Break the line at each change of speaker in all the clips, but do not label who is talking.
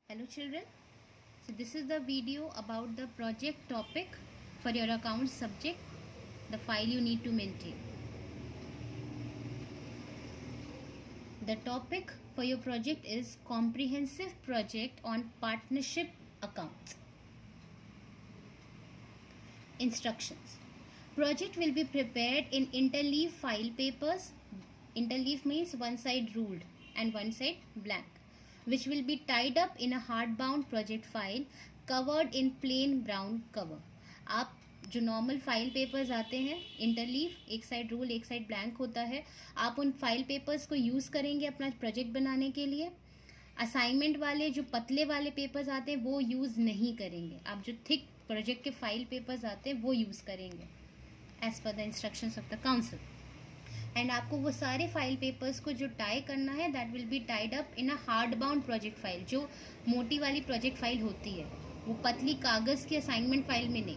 Hello children, so this is the video about the project topic for your accounts subject, the file you need to maintain. The topic for your project is comprehensive project on partnership accounts. Instructions. Project will be prepared in interleave file papers. Interleave means one side ruled and one side blank, which will be tied up in a hardbound project file covered in plain brown cover. आप जो normal file papers आते हैं interleave, एक side rule एक side blank होता है, आप उन फाइल पेपर्स को यूज़ करेंगे अपना प्रोजेक्ट बनाने के लिए. असाइनमेंट वाले जो पतले वाले पेपर्स आते हैं वो यूज़ नहीं करेंगे. आप जो थिक प्रोजेक्ट के फाइल पेपर्स आते हैं वो यूज़ करेंगे as per the instructions of the council. And आपको वो सारे फाइल पेपर्स को जो टाई करना है that will be tied up in a hard bound project file. जो मोटी वाली प्रोजेक्ट फाइल होती है वो पतली कागज़ की असाइनमेंट फाइल में नहीं.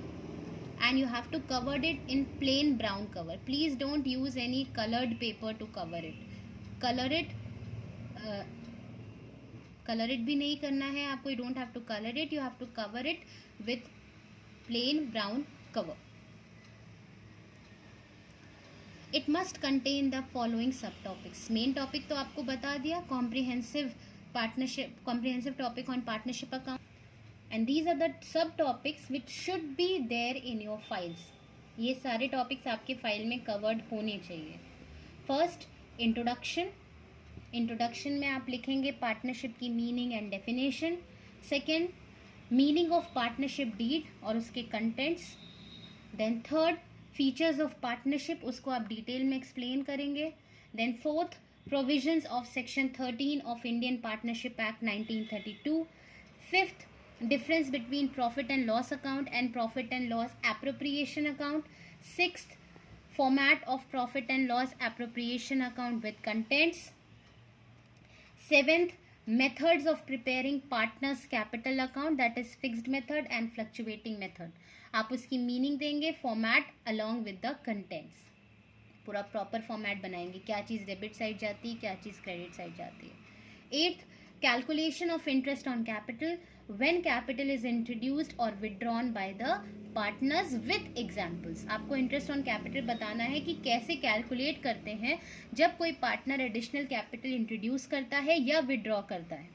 And you have to cover it in plain brown cover. Please don't use any coloured paper to cover it. Colour it भी नहीं करना है आपको. You don't have to colour it, you have to cover it with plain brown cover. It must contain the following sub topics. Main topic तो आपको बता दिया, comprehensive topic on partnership account, and these are the sub topics which should be there in your files. ये सारे topics आपके file में covered होने चाहिए. First, introduction. इंट्रोडक्शन में आप लिखेंगे पार्टनरशिप की meaning and definition. Second, meaning of partnership deed और उसके contents. Then third, features of partnership, उसको आप डिटेल में एक्सप्लेन करेंगे. Then fourth, provisions of section 13 of Indian partnership act 1932. Fifth, difference between profit and loss account and profit and loss appropriation account. Sixth, format of profit and loss appropriation account with contents. Seventh, methods of preparing partners capital account, that is fixed method and fluctuating method. आप उसकी meaning देंगे, format along with the contents. पूरा proper format बनाएंगे, क्या चीज़ debit side जाती है, क्या चीज़ credit side जाती है. Eighth, calculation of interest on capital when capital is introduced or withdrawn by the partners with examples. आपको इंटरेस्ट ऑन कैपिटल बताना है कि कैसे कैलकुलेट करते हैं जब कोई पार्टनर एडिशनल कैपिटल इंट्रोड्यूस करता है या विड्रॉ करता है.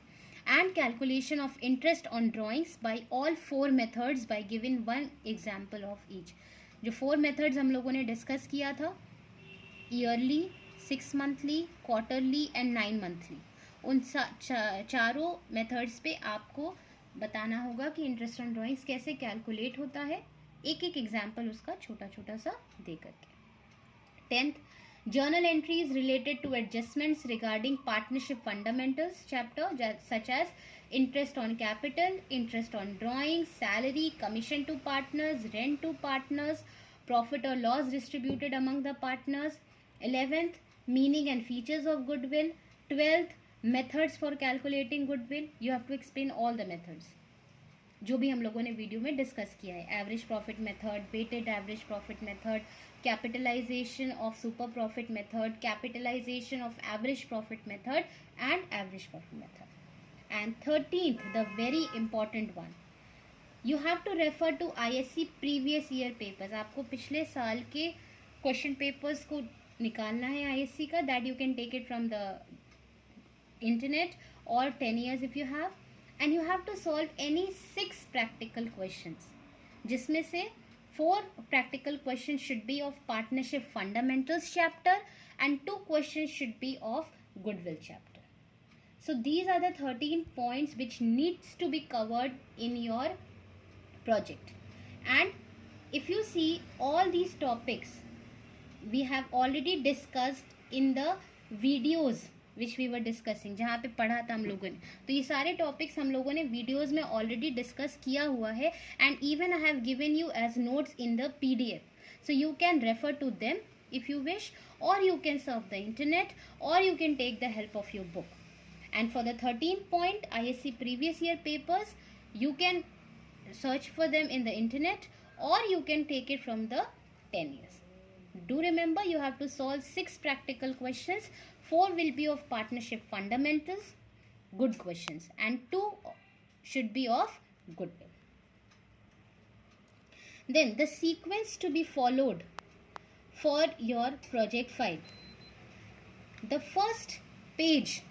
And calculation of interest on drawings by all four methods by giving one example of each. जो फोर मेथड्स हम लोगों ने डिस्कस किया था, yearly, 6 monthly, quarterly and 9 monthly, उन चारों मेथड्स पे आपको बताना होगा कि इंटरेस्ट ऑन ड्राइंग्स कैसे कैलकुलेट होता है, एक एक एग्जाम्पल उसका छोटा छोटा सा दे करके. 10th, journal entries related to adjustments regarding partnership fundamentals chapter such as interest on capital, interest on drawings, salary, commission to partners, rent to partners, profit or loss distributed among the partners. 11th, meaning and features of goodwill. 12th, methods for calculating goodwill. You have to explain all the methods जो भी हम लोगों ने video में discuss किया है. Average profit method, weighted average profit method, capitalisation of super profit method, capitalisation of average profit method and average profit method. And 13th, the very important one, you have to refer to ISC previous year papers. आपको पिछले साल के question papers को निकालना है ISC का. That you can take it from the internet or 10 years if you have, and you have to solve any 6 practical questions, जिसमें से 4 practical questions should be of partnership fundamentals chapter and 2 questions should be of goodwill chapter. So these are the 13 points which needs to be covered in your project. And if you see, all these topics we have already discussed in the videos which we were discussing, जहाँ पे पढ़ा था हम लोगों ने. तो ये सारे टॉपिक्स हम लोगों ने वीडियोज़ में ऑलरेडी डिस्कस किया हुआ है. And even I have given you as notes in the PDF, so you can refer to them if you wish, or you can surf the internet, or you can take the help of your book. And for the 13th point, ISC previous year papers, you can search for them in the internet, or you can take it from the 10 years. Do remember, you have to solve 6 practical questions. 4 will be of partnership fundamentals, good questions, and 2 should be of goodwill. Then the sequence to be followed for your project file. The first page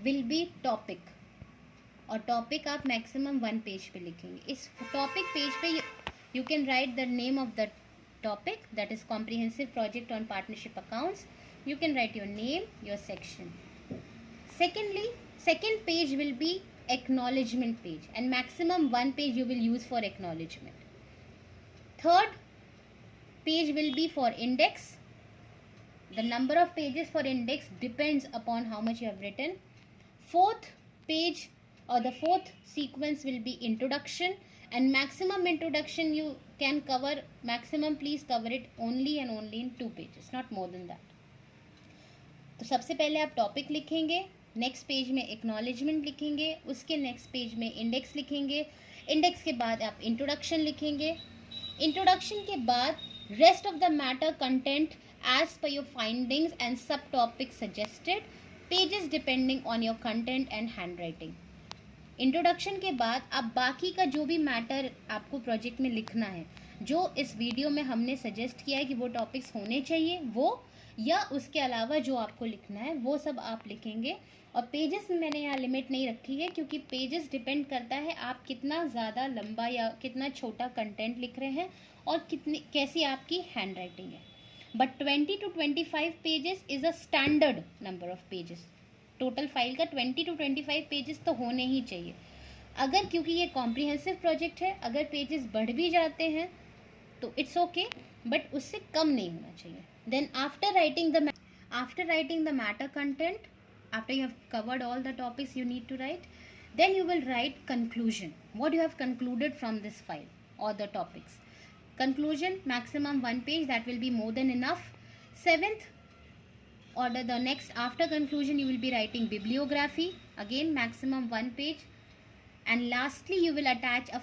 will be topic, और topic आप maximum 1 page पे लिखेंगे. इस topic page पे you can write the name of the topic, that is comprehensive project on partnership accounts. You can write your name, your section. Secondly, second page will be acknowledgement page, and maximum 1 page you will use for acknowledgement. Third page will be for index. The number of pages for index depends upon how much you have written. Fourth page or the fourth sequence will be introduction, and maximum introduction you can cover, maximum please cover it only and only in 2 pages, not more than that. तो सबसे पहले आप topic लिखेंगे, next page में acknowledgement लिखेंगे, उसके next page में index लिखेंगे, इंडेक्स के बाद आप इंट्रोडक्शन लिखेंगे, इंट्रोडक्शन के बाद rest of the matter content as per your findings and sub topic suggested, pages depending on your content and handwriting. Introduction के बाद आप बाकी का जो भी मैटर आपको प्रोजेक्ट में लिखना है, जो इस वीडियो में हमने सजेस्ट किया है कि वो टॉपिक्स होने चाहिए, वो या उसके अलावा जो आपको लिखना है वो सब आप लिखेंगे. और पेजेस में मैंने यहाँ लिमिट नहीं रखी है, क्योंकि पेजेस डिपेंड करता है आप कितना ज़्यादा लंबा या कितना छोटा कंटेंट लिख रहे हैं और कितनी कैसी आपकी हैंड राइटिंग है. But 20 to 25 pages is a standard number of pages. Total file का 20 to 25 पेजेस तो होने ही चाहिए. अगर क्योंकि ये कॉम्प्रिहेंसिव प्रोजेक्ट है, अगर पेजेस बढ़ भी जाते हैं तो इट्स ओके, बट उससे कम नहीं होना चाहिए. Then after writing the matter content, after you have covered all the topics you need to write, then you will write conclusion, what you have concluded from this file or the topics. Conclusion maximum 1 page, that will be more than enough. Seventh order, the next after conclusion you will be writing bibliography, again maximum 1 page. And lastly you will attach a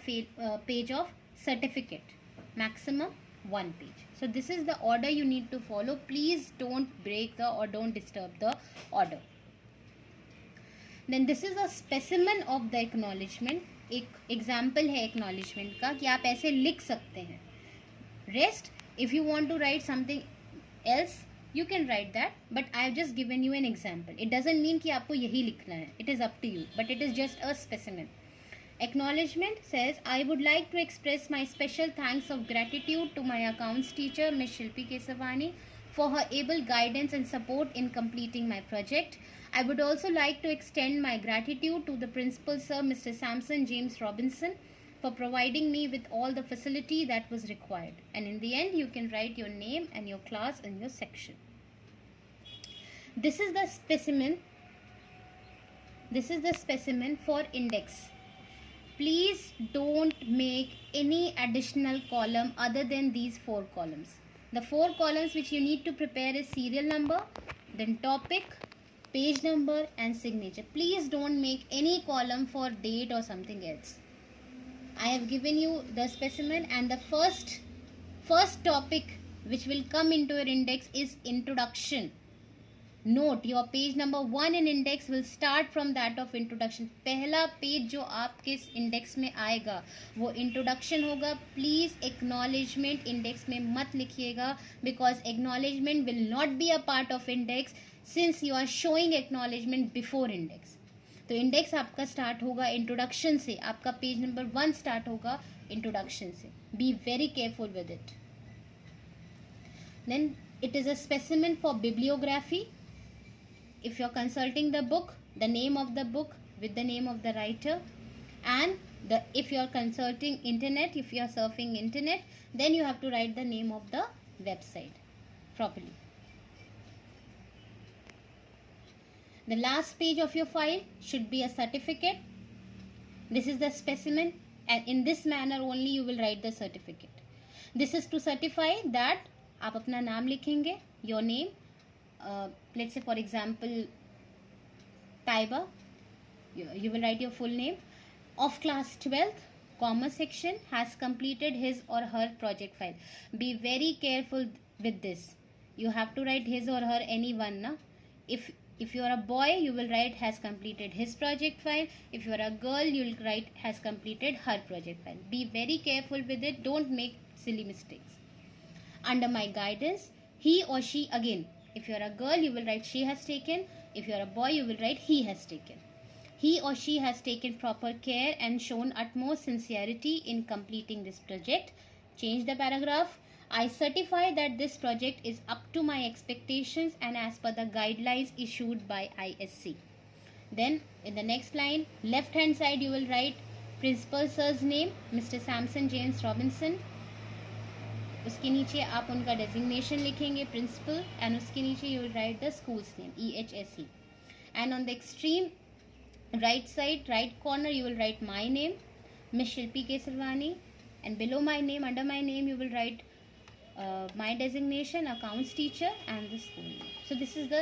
page of certificate, maximum 1 page. So this is the order you need to follow. Please don't break the or don't disturb the order. Then this is a specimen of the acknowledgement. एक example है acknowledgement का कि आप ऐसे लिख सकते हैं. Rest, if you want to write something else, you can write that. But I have just given you an example. It doesn't mean कि आपको यही लिखना है. It is up to you. But it is just a specimen. Acknowledgement says, I would like to express my special thanks of gratitude to my accounts teacher, Ms. Shilpi Kesavani, for her able guidance and support in completing my project. I would also like to extend my gratitude to the principal, sir, Mr. Samson James Robinson, for providing me with all the facility that was required. And in the end, you can write your name and your class and your section. This is the specimen. This is the specimen for index. Please don't make any additional column other than these 4 columns. The 4 columns which you need to prepare is serial number, then topic, page number and signature. Please don't make any column for date or something else. I have given you the specimen, and the first topic which will come into your index is introduction. Note, your page number 1 in index will start from that of introduction. पहला page जो आपके index में आएगा वो introduction होगा. Please acknowledgement index में मत लिखिएगा, because acknowledgement will not be a part of index since you are showing acknowledgement before index. तो इंडेक्स आपका स्टार्ट होगा इंट्रोडक्शन से, आपका पेज नंबर 1 स्टार्ट होगा इंट्रोडक्शन से. Be very careful with it. Then it is a specimen for bibliography. If you're consulting the book, the name of the book with the name of the writer, and if you're consulting internet, if you're surfing internet, then you have to write the name of the website properly. The last page of your file should be a certificate. This is the specimen, and in this manner only you will write the certificate. This is to certify that आप अपना नाम लिखेंगे, your name. Let's say for example Taiba, you will write your full name. Of class 12th, commerce section, has completed his or her project file. Be very careful with this. You have to write his or her, anyone, na? If If you are a boy, you will write has completed his project file. If you are a girl, you will write has completed her project file. Be very careful with it. Don't make silly mistakes. Under my guidance, he or she, again, if you are a girl, you will write she has taken. If you are a boy, you will write he has taken. He or she has taken proper care and shown utmost sincerity in completing this project. Change the paragraph. I certify that this project is up to my expectations and as per the guidelines issued by ISC. Then in the next line, left hand side, you will write principal sir's name, Mr. Samson James Robinson. उसके नीचे आप उनका designation लिखेंगे principal, and उसके नीचे you will write the schools name EHSE. And on the extreme right side, right corner, you will write my name, Miss Shilpi Kesarwani, and below my name, under my name, you will write my designation, accounts teacher, and the school name. So this is the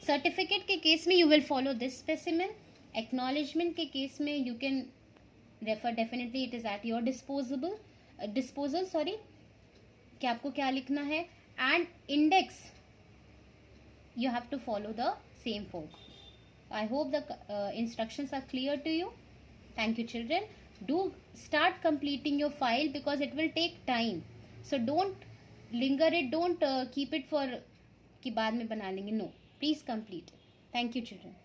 certificate के case में you will follow this specimen. Acknowledgement के case में you can refer, definitely it is at your disposal sorry, कि आपको क्या लिखना है, and index you have to follow the same form. I hope the instructions are clear to you. Thank you, children. Do start completing your file because it will take time. So don't linger it. Don't keep it for कि बाद में बना लेंगे. No, please complete it. Thank you, children.